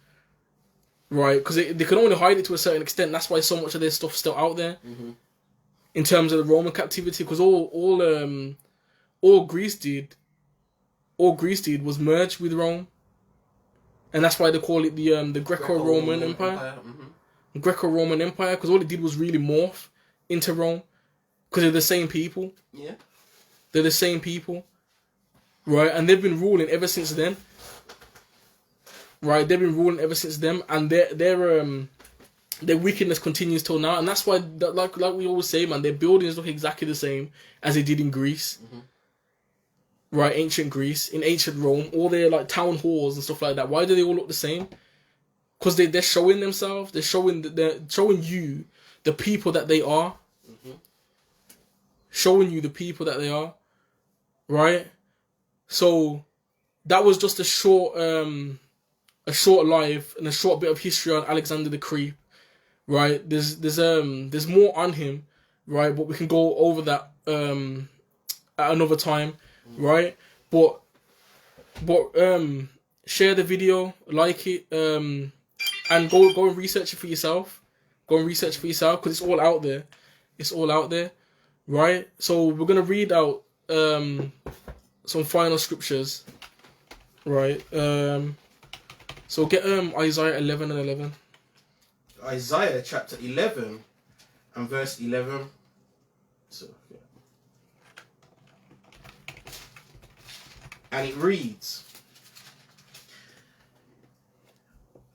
Speaker 1: Right? Because they can only hide it to a certain extent. That's why so much of their stuff's still out there. In terms of the Roman captivity, because all Greece did was merge with Rome, and that's why they call it the Greco-Roman Empire. Greco-Roman Empire, because all it did was really morph into Rome, because they're the same people.
Speaker 3: Yeah.
Speaker 1: They're the same people, right? And they've been ruling ever since then. Right, they've been ruling ever since then, and their wickedness continues till now, and that's why, like we always say, man, their buildings look exactly the same as they did in Greece. Right, ancient Greece, in ancient Rome, all their like town halls and stuff like that. Why do they all look the same? Because they're showing themselves. They're showing you the people that they are. Showing you the people that they are. Right? So that was just a short life and a short bit of history on Alexander the Creep. Right? There's more on him, right? But we can go over that at another time. Right, but share the video, like it, and go and research it for yourself. Go and research it for yourself, because it's all out there. It's all out there, right? So we're gonna read out some final scriptures, right? So get Isaiah 11:11.
Speaker 3: Isaiah chapter 11 and verse 11. So. And it reads,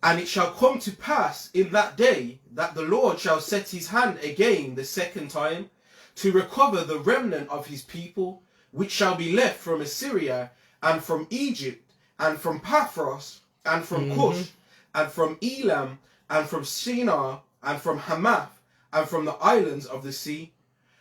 Speaker 3: "And it shall come to pass in that day that the Lord shall set his hand again the second time to recover the remnant of his people, which shall be left from Assyria and from Egypt and from Pathros and from Cush and from Elam and from Shinar and from Hamath and from the islands of the sea.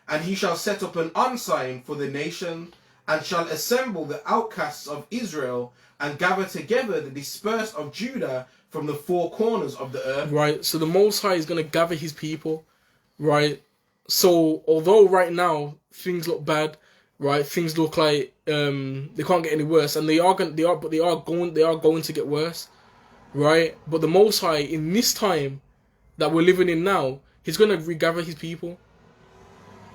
Speaker 3: And he shall set up an ensign for the nation, and shall assemble the outcasts of Israel, and gather together the dispersed of Judah from the four corners of the earth."
Speaker 1: Right, so the Most High is going to gather his people, right? So, although right now things look bad, right? Things look like they can't get any worse, and they are going to get worse, right? But the Most High, in this time that we're living in now, he's going to regather his people.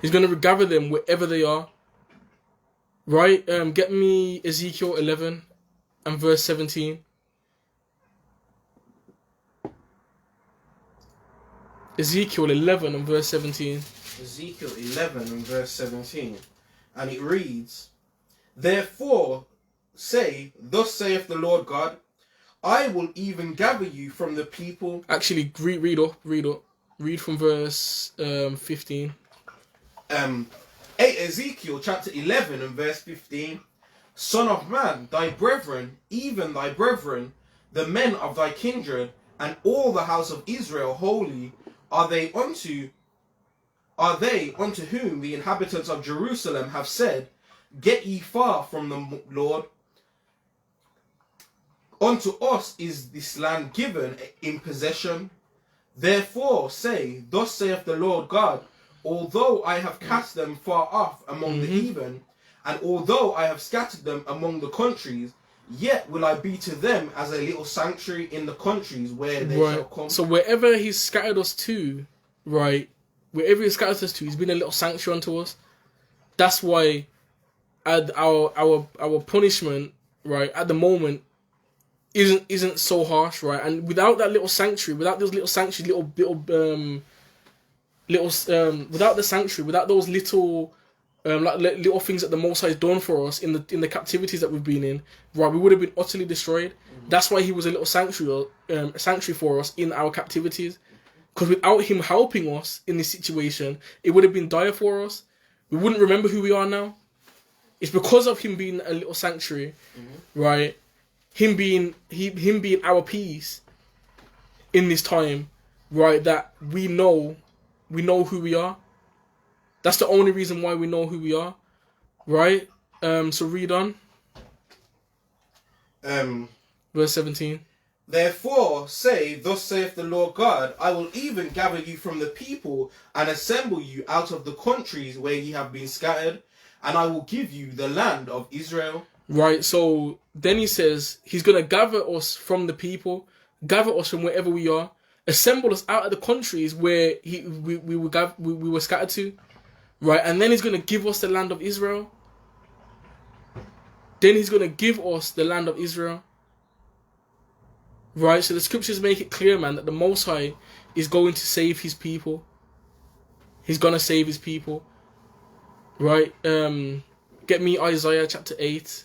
Speaker 1: He's going to regather them wherever they are. Right, get me Ezekiel 11 and verse 17. Ezekiel 11 and verse 17.
Speaker 3: Ezekiel 11 and verse 17. And it reads, "Therefore say, thus saith the Lord God, I will even gather you from the people."
Speaker 1: Actually, read up. Read from verse 15.
Speaker 3: Ezekiel chapter 11 and verse 15. "Son of man, thy brethren, even thy brethren, the men of thy kindred, and all the house of Israel holy, are they unto whom the inhabitants of Jerusalem have said, Get ye far from the Lord. Unto us is this land given in possession. Therefore say, Thus saith the Lord God, although I have cast them far off among the heathen, and although I have scattered them among the countries, yet will I be to them as a little sanctuary in the countries where they shall come."
Speaker 1: So wherever he's scattered us to, right, wherever he scattered us to, he's been a little sanctuary unto us. That's why our punishment, right, at the moment isn't so harsh, right? And without that little sanctuary, without those little sanctuary, without the sanctuary, without those little little things that the Most High has done for us in the captivities that we've been in, right, we would have been utterly destroyed. That's why he was a little sanctuary for us in our captivities. Because without him helping us in this situation, it would have been dire for us. We wouldn't remember who we are now. It's because of him being a little sanctuary, right, him being our peace in this time, right? That we know who we are. That's the only reason why we know who we are, right? So read on. Verse 17.
Speaker 3: Therefore say, thus saith the Lord God, I will even gather you from the people and assemble you out of the countries where ye have been scattered, and I will give you the land of Israel.
Speaker 1: Right, so then he says he's going to gather us from the people, gather us from wherever we are, assemble us out of the countries where we were scattered to, right? And then he's going to give us the land of Israel. Then he's going to give us the land of Israel. Right, so the scriptures make it clear, man, that the Most High is going to save his people. He's going to save his people. Right, get me Isaiah chapter 8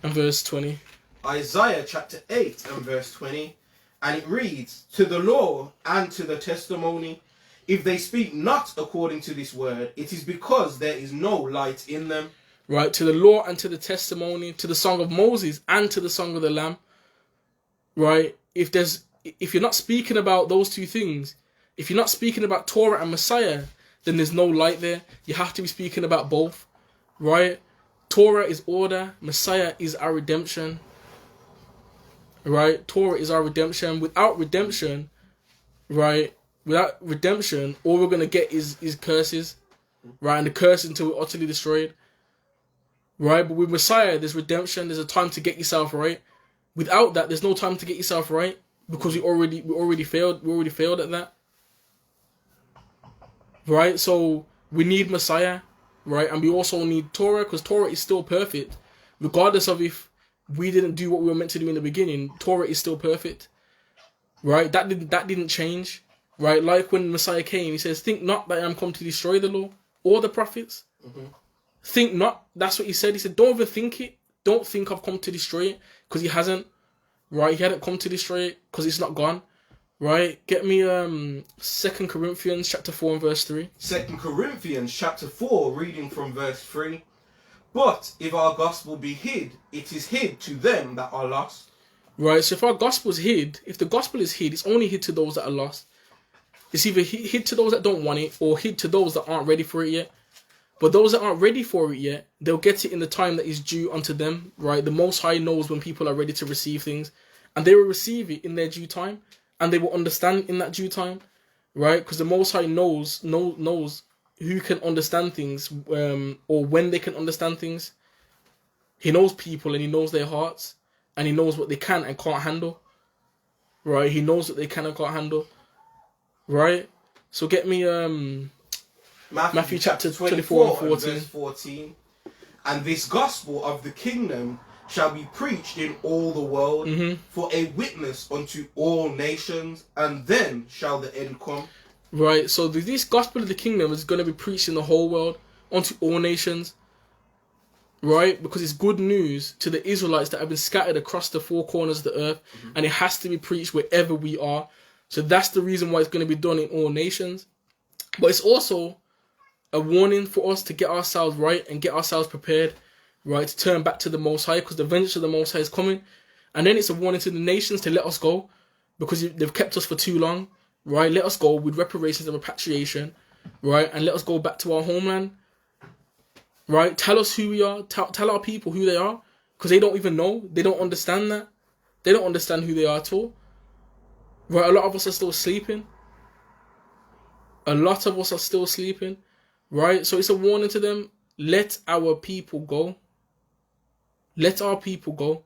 Speaker 1: and verse 20.
Speaker 3: Isaiah chapter 8 and verse 20. And it reads, to the law and to the testimony, if they speak not according to this word, it is because there is no light in them.
Speaker 1: Right, to the law and to the testimony, to the song of Moses and to the song of the Lamb. Right, if you're not speaking about those two things, if you're not speaking about Torah and Messiah, then there's no light there. You have to be speaking about both, right? Torah is order, Messiah is our redemption, right? Torah is our redemption. Without redemption, right? Without redemption, all we're going to get is curses, right? And the curse until we're utterly destroyed, right? But with Messiah, there's redemption, there's a time to get yourself right. Without that, there's no time to get yourself right because we already failed. We already failed at that, right? So we need Messiah, right? And we also need Torah because Torah is still perfect, regardless of if we didn't do what we were meant to do in the beginning. Torah is still perfect, right? That didn't change, right? Like when Messiah came, he says, "Think not that I am come to destroy the law or the prophets." Think not. That's what he said. He said, "Don't even think it. Don't think I've come to destroy it." Because he hasn't, right? He hadn't come to destroy it because it's not gone, right? Get me 2 Corinthians chapter 4 and verse 3.
Speaker 3: 2 Corinthians chapter 4, reading from verse 3. But if our gospel be hid, it is hid to them that are lost.
Speaker 1: Right, so if our gospel is hid, if the gospel is hid, it's only hid to those that are lost. It's either hid to those that don't want it or hid to those that aren't ready for it yet. But those that aren't ready for it yet, they'll get it in the time that is due unto them, right? The Most High knows when people are ready to receive things, and they will receive it in their due time, and they will understand in that due time, right? Because the Most High knows who can understand things, or when they can understand things. He knows people, and he knows their hearts, and he knows what they can and can't handle, right? He knows what they can and can't handle, right? So get me Matthew chapter 24 and 14.
Speaker 3: Verse 14. And this gospel of the kingdom shall be preached in all the world for a witness unto all nations, and then shall the end come.
Speaker 1: Right, so this gospel of the kingdom is going to be preached in the whole world unto all nations, right? Because it's good news to the Israelites that have been scattered across the four corners of the earth, and it has to be preached wherever we are. So that's the reason why it's going to be done in all nations. But it's also a warning for us to get ourselves right and get ourselves prepared, right, to turn back to the Most High, because the vengeance of the Most High is coming. And then it's a warning to the nations to let us go, because they've kept us for too long, right? Let us go with reparations and repatriation, right? And let us go back to our homeland, right? Tell us who we are. Tell our people who they are, because they don't even know. They don't understand that. They don't understand who they are at all, right? A lot of us are still sleeping. A lot of us are still sleeping. Right, so it's a warning to them. Let our people go. Let our people go.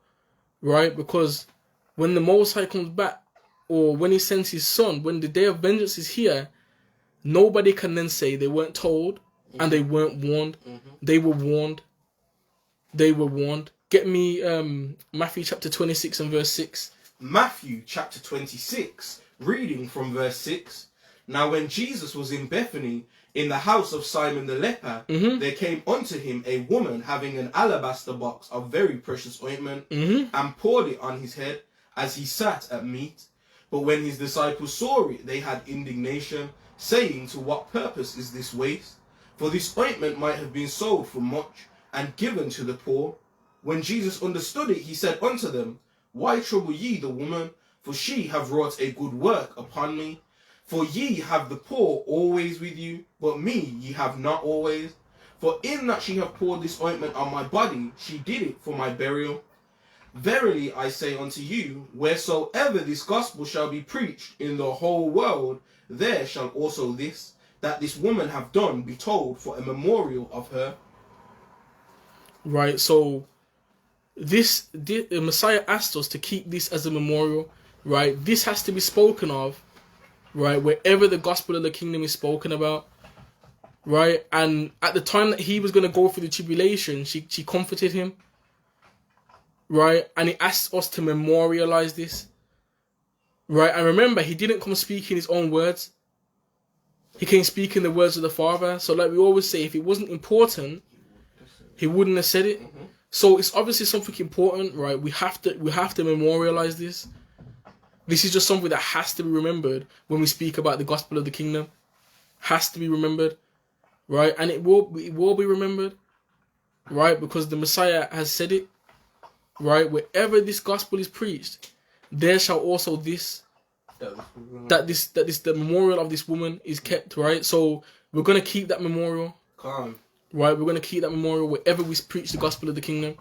Speaker 1: Right, because when the Most High comes back, or when he sends his son, when the day of vengeance is here, nobody can then say they weren't told and they weren't warned. They were warned. They were warned. Get me Matthew chapter 26 and verse 6.
Speaker 3: Matthew chapter 26, reading from verse 6. Now when Jesus was in Bethany, in the house of Simon the leper, there came unto him a woman having an alabaster box of very precious ointment, and poured it on his head as he sat at meat. But when his disciples saw it, they had indignation, saying, to what purpose is this waste? For this ointment might have been sold for much, and given to the poor. When Jesus understood it, he said unto them, Why trouble ye the woman? For she have wrought a good work upon me. For ye have the poor always with you, but me ye have not always. For in that she hath poured this ointment on my body, she did it for my burial. Verily I say unto you, wheresoever this gospel shall be preached in the whole world, there shall also this, that this woman hath done, be told for a memorial of her.
Speaker 1: Right, so the Messiah asked us to keep this as a memorial, right? This has to be spoken of, right, wherever the gospel of the kingdom is spoken about, right? And at the time that he was going to go through the tribulation, she comforted him, right? And he asked us to memorialize this, right? And remember, he didn't come speaking his own words. He came speaking the words of the Father. So like we always say, if it wasn't important, he wouldn't have said it. Mm-hmm. So it's obviously something important, right? We have to memorialize this. This is just something that has to be remembered when we speak about the gospel of the kingdom. Has to be remembered, right? And it will be remembered, right? Because the Messiah has said it, right? Wherever this gospel is preached, there shall also this, the memorial of this woman is kept, right? So we're gonna keep that memorial.
Speaker 3: Calm.
Speaker 1: Right, we're going to keep that memorial wherever we preach the gospel of the kingdom.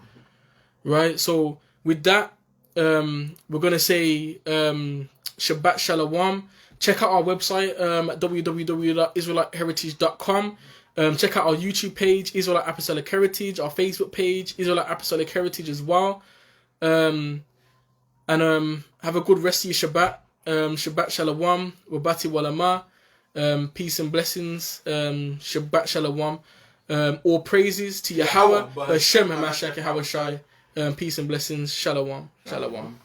Speaker 1: Right, so with that, we're going to say Shabbat Shalom. Check out our website at www.israeliteheritage.com. Check out our YouTube page, Israelite Apostolic Heritage, our Facebook page, Israelite Apostolic Heritage as well. And have a good rest of your Shabbat. Shabbat Shalom, Wabati Walama. Peace and blessings. Shabbat Shalom. All praises to Yahweh, Hashem HaMashiach Yahweh Shai. Peace and blessings. Shalom. Shalom.